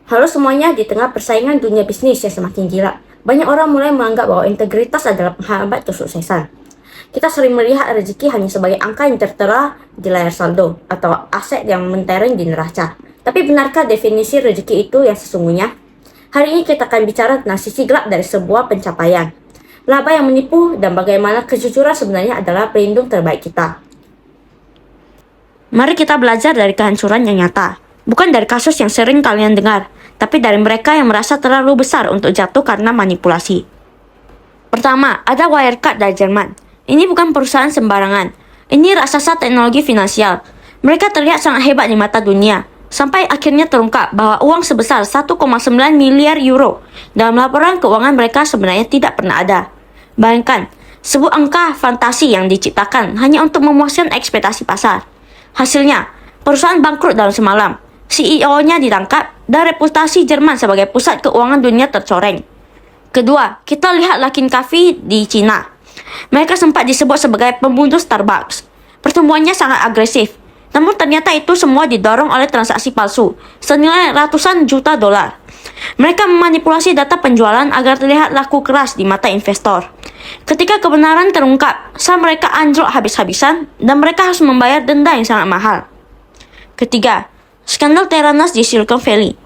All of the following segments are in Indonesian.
Halo semuanya, di tengah persaingan dunia bisnis yang semakin gila, banyak orang mulai menganggap bahwa integritas adalah penghambat kesuksesan. Kita sering melihat rezeki hanya sebagai angka yang tertera di layar saldo atau aset yang mentereng di neraca. Tapi benarkah definisi rezeki itu yang sesungguhnya? Hari ini kita akan bicara tentang sisi gelap dari sebuah pencapaian, laba yang menipu, dan bagaimana kejujuran sebenarnya adalah pelindung terbaik kita. Mari kita belajar dari kehancuran yang nyata, bukan dari kasus yang sering kalian dengar, tapi dari mereka yang merasa terlalu besar untuk jatuh karena manipulasi. Pertama, ada Wirecard dari Jerman. Ini bukan perusahaan sembarangan. Ini raksasa teknologi finansial. Mereka terlihat sangat hebat di mata dunia, sampai akhirnya terungkap bahwa uang sebesar 1,9 miliar euro dalam laporan keuangan mereka sebenarnya tidak pernah ada. Bayangkan, sebuah angka fantasi yang diciptakan hanya untuk memuaskan ekspektasi pasar. Hasilnya, perusahaan bangkrut dalam semalam. CEO-nya ditangkap dan reputasi Jerman sebagai pusat keuangan dunia tercoreng. Kedua, kita lihat Luckin Coffee di Cina. Mereka sempat disebut sebagai pembunuh Starbucks. Pertumbuhannya sangat agresif, namun ternyata itu semua didorong oleh transaksi palsu senilai ratusan juta dolar. Mereka memanipulasi data penjualan agar terlihat laku keras di mata investor. Ketika kebenaran terungkap, saham mereka anjlok habis-habisan dan mereka harus membayar denda yang sangat mahal. Ketiga, skandal Theranos di Silicon Valley.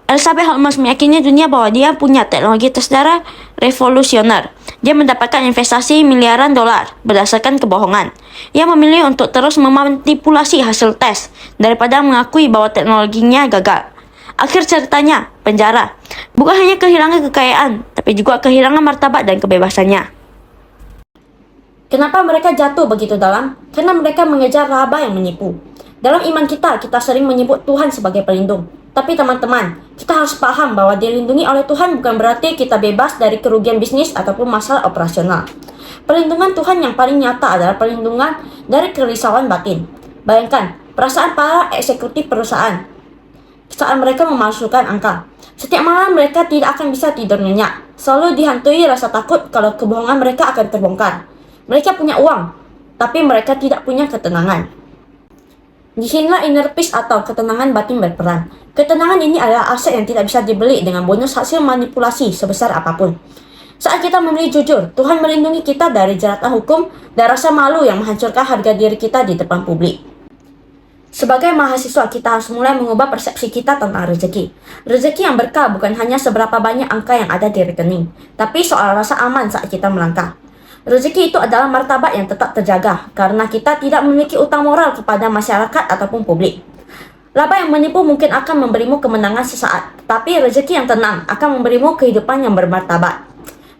Elizabeth Holmes meyakini dunia bahwa dia punya teknologi tersedia revolusioner. Dia mendapatkan investasi miliaran dolar berdasarkan kebohongan. Ia memilih untuk terus memanipulasi hasil tes daripada mengakui bahwa teknologinya gagal. Akhir ceritanya, penjara. Bukan hanya kehilangan kekayaan, tapi juga kehilangan martabat dan kebebasannya. Kenapa mereka jatuh begitu dalam? Karena mereka mengejar laba yang menipu. Dalam iman kita sering menyebut Tuhan sebagai pelindung. Tapi teman-teman, kita harus paham bahwa dilindungi oleh Tuhan bukan berarti kita bebas dari kerugian bisnis ataupun masalah operasional. Perlindungan Tuhan yang paling nyata adalah perlindungan dari kerisauan batin. Bayangkan, perasaan para eksekutif perusahaan saat mereka memasukkan angka. Setiap malam mereka tidak akan bisa tidur nyenyak. Selalu dihantui rasa takut kalau kebohongan mereka akan terbongkar. Mereka punya uang, tapi mereka tidak punya ketenangan. Disinilah inner peace atau ketenangan batin berperan. Ketenangan ini adalah aset yang tidak bisa dibeli dengan bonus hasil manipulasi sebesar apapun. Saat kita memilih jujur, Tuhan melindungi kita dari jeratan hukum dan rasa malu yang menghancurkan harga diri kita di depan publik. Sebagai mahasiswa, kita harus mulai mengubah persepsi kita tentang rezeki. Rezeki yang berkah bukan hanya seberapa banyak angka yang ada di rekening, tapi soal rasa aman saat kita melangkah. Rezeki itu adalah martabat yang tetap terjaga karena kita tidak memiliki utang moral kepada masyarakat ataupun publik. Laba yang menipu mungkin akan memberimu kemenangan sesaat, tapi rezeki yang tenang akan memberimu kehidupan yang bermartabat.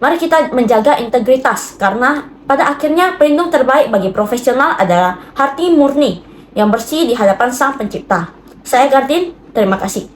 Mari kita menjaga integritas karena pada akhirnya pelindung terbaik bagi profesional adalah hati murni yang bersih di hadapan Sang Pencipta. Saya Gardin, terima kasih.